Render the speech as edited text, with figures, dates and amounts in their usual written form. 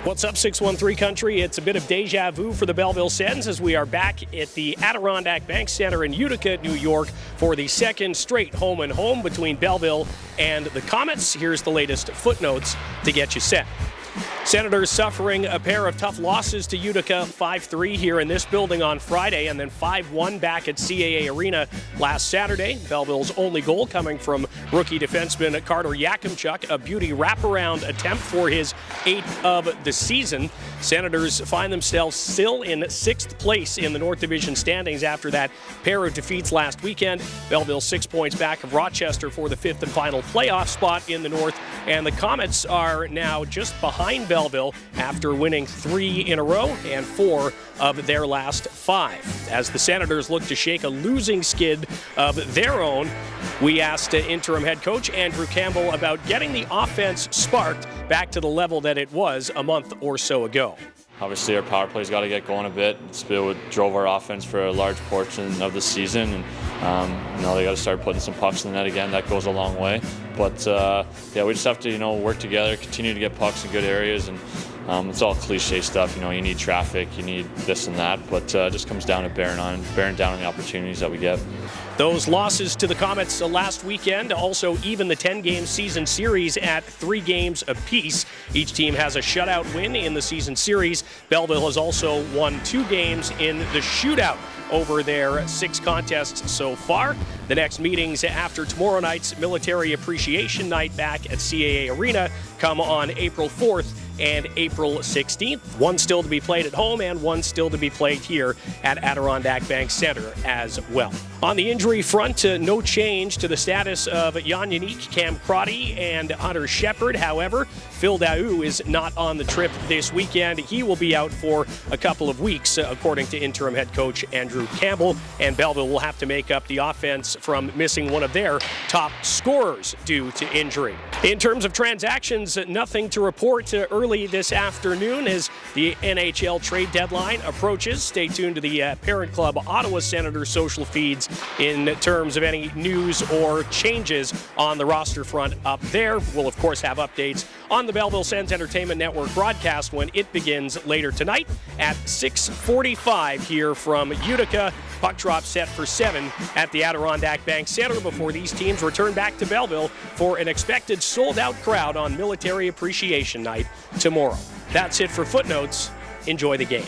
What's up, 613 Country? It's a bit of deja vu for the Belleville Sens as we are back at the Adirondack Bank Center in Utica, New York for the second straight home and home between Belleville and the Comets. Here's the latest footnotes to get you set. Senators suffering a pair of tough losses to Utica, 5-3 here in this building on Friday, and then 5-1 back at CAA Arena last Saturday. Belleville's only goal coming from rookie defenseman Carter Yakimchuk, a beauty wraparound attempt for his 8th of the season. Senators find themselves still in 6th place in the North Division standings after that pair of defeats last weekend. Belleville 6 points back of Rochester for the 5th and final playoff spot in the North, and the Comets are now just behind Belleville after winning 3 in a row and 4 of their last 5. As the Senators look to shake a losing skid of their own, we asked interim head coach Andrew Campbell about getting the offense sparked back to the level that it was a month or so ago. Obviously, our power play's got to get going a bit. It's been what drove our offense for a large portion of the season, and they got to start putting some pucks in the net again. That goes a long way. But yeah, we just have to work together, continue to get pucks in good areas, and it's all cliche stuff. You need traffic, you need this and that, but it just comes down to bearing down on the opportunities that we get. Those losses to the Comets last weekend also even the 10-game season series at 3 games apiece. Each team has a shutout win in the season series. Belleville has also won 2 games in the shootout over their 6 contests so far. The next meetings after tomorrow night's Military Appreciation Night back at CAA Arena come on April 4th and April 16th. One still to be played at home and one still to be played here at Adirondack Bank Center as well. On the injury front, no change to the status of Jan Yannick, Cam Crotty, and Hunter Shepard. However, Phil Daou is not on the trip this weekend. He will be out for a couple of weeks, according to interim head coach Andrew Campbell, and Belleville will have to make up the offense from missing one of their top scorers due to injury. In terms of transactions, nothing to report early this afternoon as the NHL trade deadline approaches. Stay tuned to the parent club Ottawa Senators social feeds in terms of any news or changes on the roster front up there. We'll, of course, have updates on the Belleville Sens Entertainment Network broadcast when it begins later tonight at 6:45 here from Utica. Puck drop set for 7 at the Adirondack Bank Center before these teams return back to Belleville for an expected sold-out crowd on Military Appreciation Night tomorrow. That's it for Footnotes. Enjoy the game.